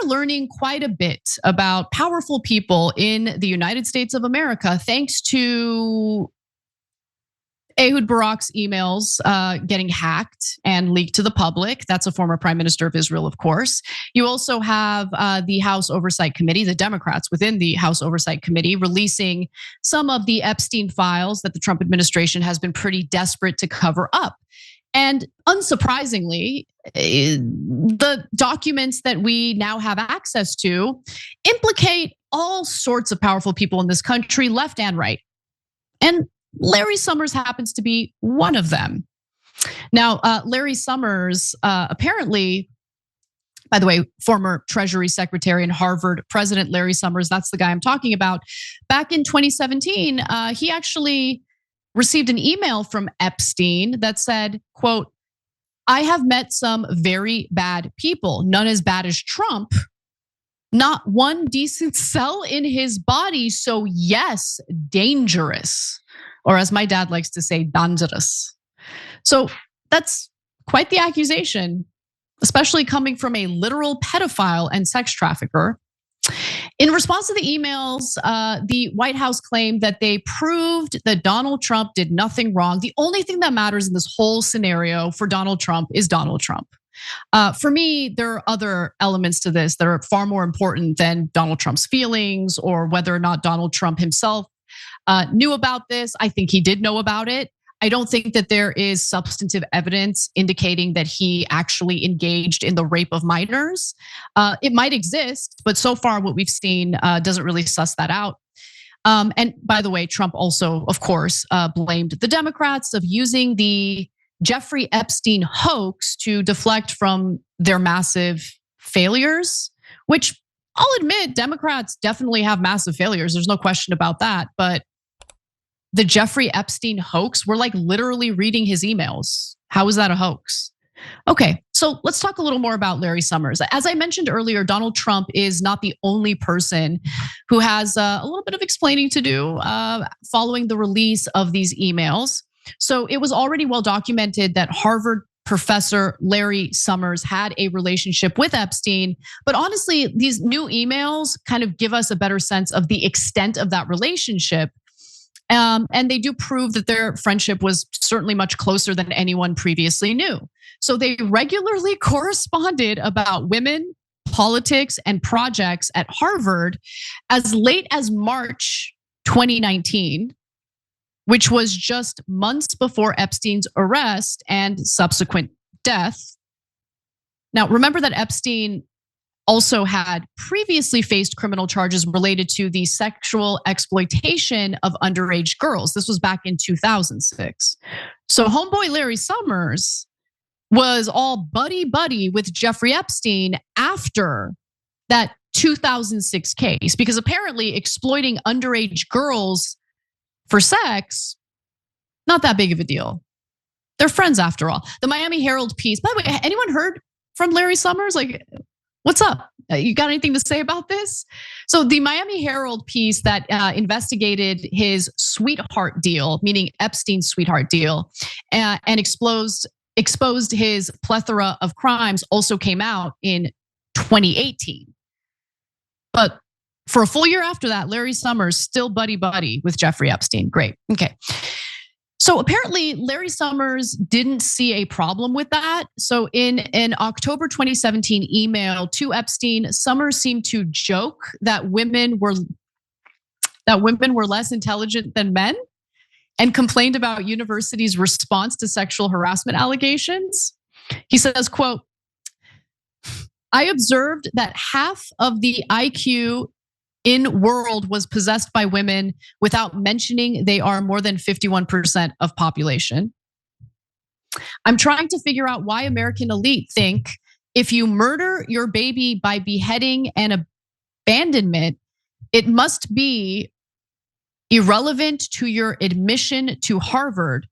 are learning quite a bit about powerful people in the United States of America thanks to Ehud Barak's emails getting hacked and leaked to the public. That's a former prime minister of Israel, of course. You also have the House Oversight Committee, the Democrats within the House Oversight Committee, releasing some of the Epstein files that the Trump administration has been pretty desperate to cover up. And unsurprisingly, the documents that we now have access to implicate all sorts of powerful people in this country, left and right. And Larry Summers happens to be one of them. Now, Larry Summers apparently, by the way, former Treasury Secretary and Harvard President Larry Summers, that's the guy I'm talking about. Back in 2017, he actually received an email from Epstein that said, quote, "I have met some very bad people, none as bad as Trump. Not one decent cell in his body, so yes, dangerous." Or as my dad likes to say, dangerous. So that's quite the accusation, especially coming from a literal pedophile and sex trafficker. In response to the emails, the White House claimed that they proved that Donald Trump did nothing wrong. The only thing that matters in this whole scenario for Donald Trump is Donald Trump. For me, there are other elements to this that are far more important than Donald Trump's feelings or whether or not Donald Trump himself knew about this. I think he did know about it. I don't think that there is substantive evidence indicating that he actually engaged in the rape of minors. It might exist, but so far what we've seen doesn't really suss that out. And by the way, Trump also, of course, blamed the Democrats of using the Jeffrey Epstein hoax to deflect from their massive failures, which I'll admit Democrats definitely have massive failures. There's no question about that. But the Jeffrey Epstein hoax, we're like literally reading his emails. How is that a hoax? Okay, so let's talk a little more about Larry Summers. As I mentioned earlier, Donald Trump is not the only person who has a little bit of explaining to do following the release of these emails. So it was already well documented that Harvard professor Larry Summers had a relationship with Epstein. But honestly, these new emails kind of give us a better sense of the extent of that relationship. And they do prove that their friendship was certainly much closer than anyone previously knew. So they regularly corresponded about women, politics, and projects at Harvard as late as March 2019, which was just months before Epstein's arrest and subsequent death. Now, remember that Epstein also had previously faced criminal charges related to the sexual exploitation of underage girls. This was back in 2006. So homeboy Larry Summers was all buddy-buddy with Jeffrey Epstein after that 2006 case, because apparently exploiting underage girls for sex, not that big of a deal. They're friends after all. The Miami Herald piece, by the way, anyone heard from Larry Summers? Like, what's up? You got anything to say about this? So the Miami Herald piece that investigated his sweetheart deal, meaning Epstein's sweetheart deal, and exposed his plethora of crimes, also came out in 2018. But for a full year after that, Larry Summers still buddy-buddy with Jeffrey Epstein. Great, okay. So apparently Larry Summers didn't see a problem with that. So in an October 2017 email to Epstein, Summers seemed to joke that women were less intelligent than men and complained about universities' response to sexual harassment allegations. He says, quote, "I observed that half of the IQ in world was possessed by women without mentioning they are more than 51% of population. I'm trying to figure out why American elite think if you murder your baby by beheading and abandonment, it must be irrelevant to your admission to Harvard,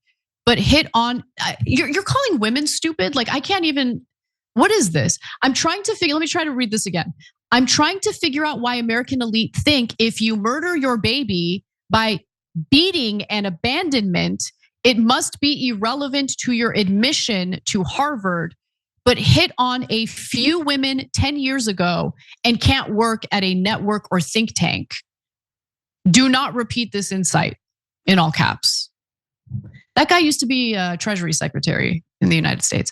but hit on, you're calling women stupid? Like, I can't even, what is this? I'm trying to figure, let me try to read this again. I'm trying to figure out why American elite think if you murder your baby by beating and abandonment, it must be irrelevant to your admission to Harvard, but hit on a few women 10 years ago and can't work at a network or think tank. Do not repeat this insight, in all caps. That guy used to be a Treasury Secretary in the United States.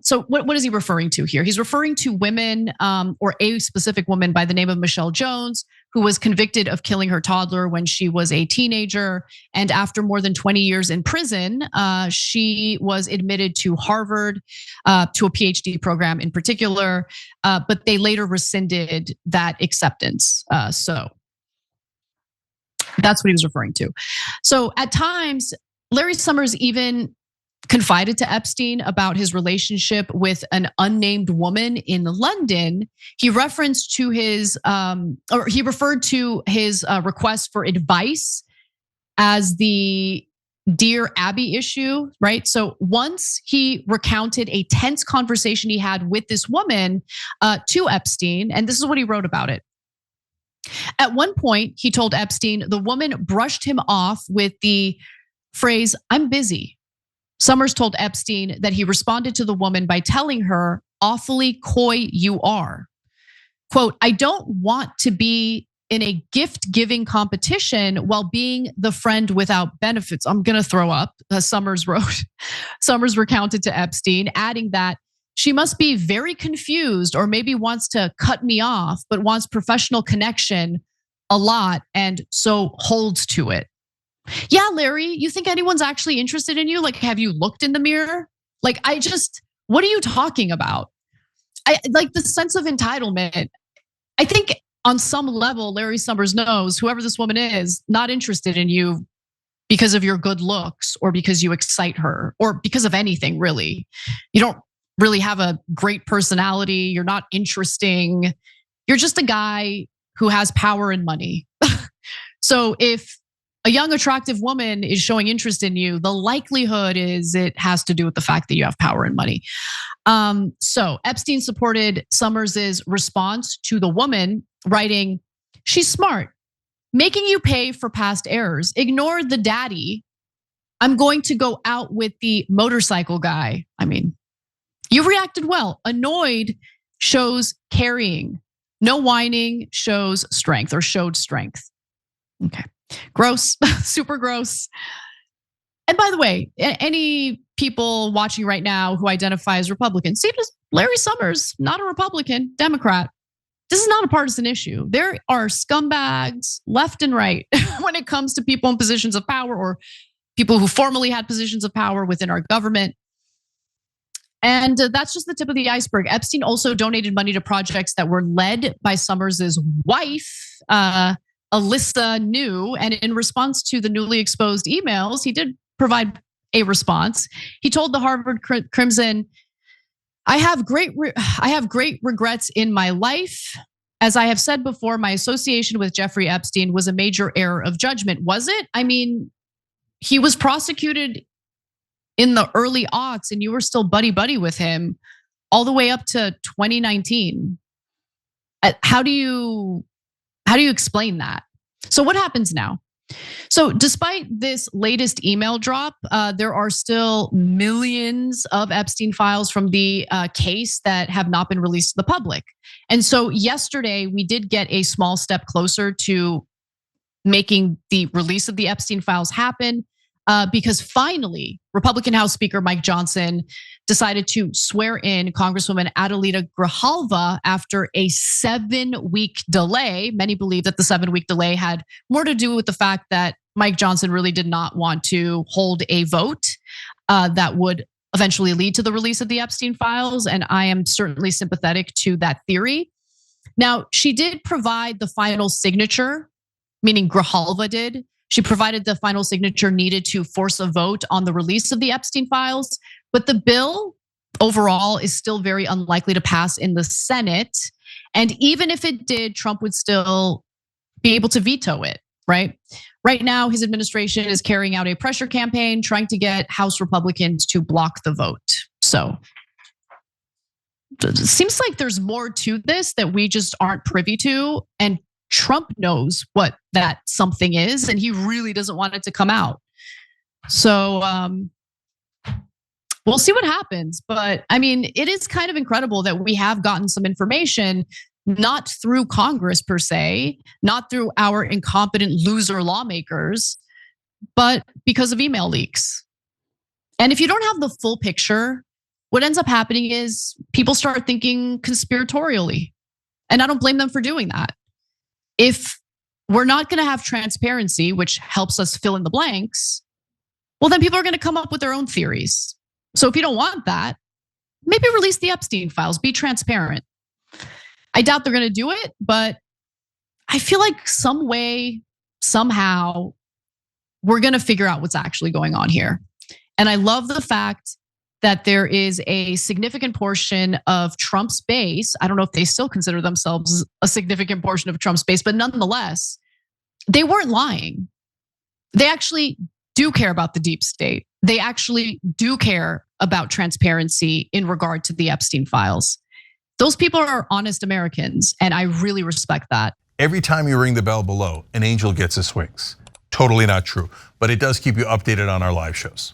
So what is he referring to here? He's referring to women, or a specific woman by the name of Michelle Jones, who was convicted of killing her toddler when she was a teenager. And after more than 20 years in prison, she was admitted to Harvard, to a PhD program in particular, but they later rescinded that acceptance. So that's what he was referring to. So at times, Larry Summers even confided to Epstein about his relationship with an unnamed woman in London. He referenced to his, or he referred to his request for advice as the Dear Abby issue, right? So once he recounted a tense conversation he had with this woman to Epstein, and this is what he wrote about it. At one point, he told Epstein the woman brushed him off with the phrase, "I'm busy." Summers told Epstein that he responded to the woman by telling her, "Awfully coy you are." Quote, "I don't want to be in a gift-giving competition while being the friend without benefits." I'm gonna throw up, Summers wrote. Summers recounted to Epstein, adding that she must be very confused or maybe wants to cut me off, but wants professional connection a lot and so holds to it. Yeah, Larry, you think anyone's actually interested in you? Like, have you looked in the mirror? Like, what are you talking about? I like the sense of entitlement. I think on some level, Larry Summers knows whoever this woman is, not interested in you because of your good looks or because you excite her or because of anything, really. You don't really have a great personality. You're not interesting. You're just a guy who has power and money. So if a young, attractive woman is showing interest in you, the likelihood is it has to do with the fact that you have power and money. So Epstein supported Summers's response to the woman, writing, "She's smart, making you pay for past errors. Ignore the daddy. I'm going to go out with the motorcycle guy." I mean, you reacted well. Annoyed shows carrying. No whining shows strength or showed strength. Okay. Gross, super gross. And by the way, any people watching right now who identify as Republicans, see, Larry Summers, not a Republican, Democrat. This is not a partisan issue. There are scumbags left and right when it comes to people in positions of power or people who formerly had positions of power within our government. And that's just the tip of the iceberg. Epstein also donated money to projects that were led by Summers's wife, Alyssa New, and in response to the newly exposed emails, he did provide a response. He told the Harvard Crimson, I have great regrets in my life. As I have said before, my association with Jeffrey Epstein was a major error of judgment." Was it? I mean, he was prosecuted in the early aughts and you were still buddy-buddy with him all the way up to 2019. How do you explain that? So what happens now? So despite this latest email drop, there are still millions of Epstein files from the case that have not been released to the public. And so yesterday, we did get a small step closer to making the release of the Epstein files happen. Because finally, Republican House Speaker Mike Johnson decided to swear in Congresswoman Adelita Grijalva after a 7-week delay. Many believe that the 7-week delay had more to do with the fact that Mike Johnson really did not want to hold a vote that would eventually lead to the release of the Epstein files. And I am certainly sympathetic to that theory. Now, she did provide the final signature, meaning Grijalva did. She provided the final signature needed to force a vote on the release of the Epstein files, but the bill overall is still very unlikely to pass in the Senate. And even if it did, Trump would still be able to veto it, right? Right now, his administration is carrying out a pressure campaign trying to get House Republicans to block the vote. So it seems like there's more to this that we just aren't privy to. And Trump knows what that something is, and he really doesn't want it to come out. So we'll see what happens. But I mean, it is kind of incredible that we have gotten some information, not through Congress per se, not through our incompetent loser lawmakers, but because of email leaks. And if you don't have the full picture, what ends up happening is people start thinking conspiratorially. And I don't blame them for doing that. If we're not gonna have transparency, which helps us fill in the blanks, well, then people are gonna come up with their own theories. So if you don't want that, maybe release the Epstein files, be transparent. I doubt they're gonna do it, but I feel like some way, somehow, we're gonna figure out what's actually going on here. And I love the fact that there is a significant portion of Trump's base. I don't know if they still consider themselves a significant portion of Trump's base, but nonetheless, they weren't lying. They actually do care about the deep state. They actually do care about transparency in regard to the Epstein files. Those people are honest Americans, and I really respect that. Every time you ring the bell below, an angel gets his wings. Totally not true, but it does keep you updated on our live shows.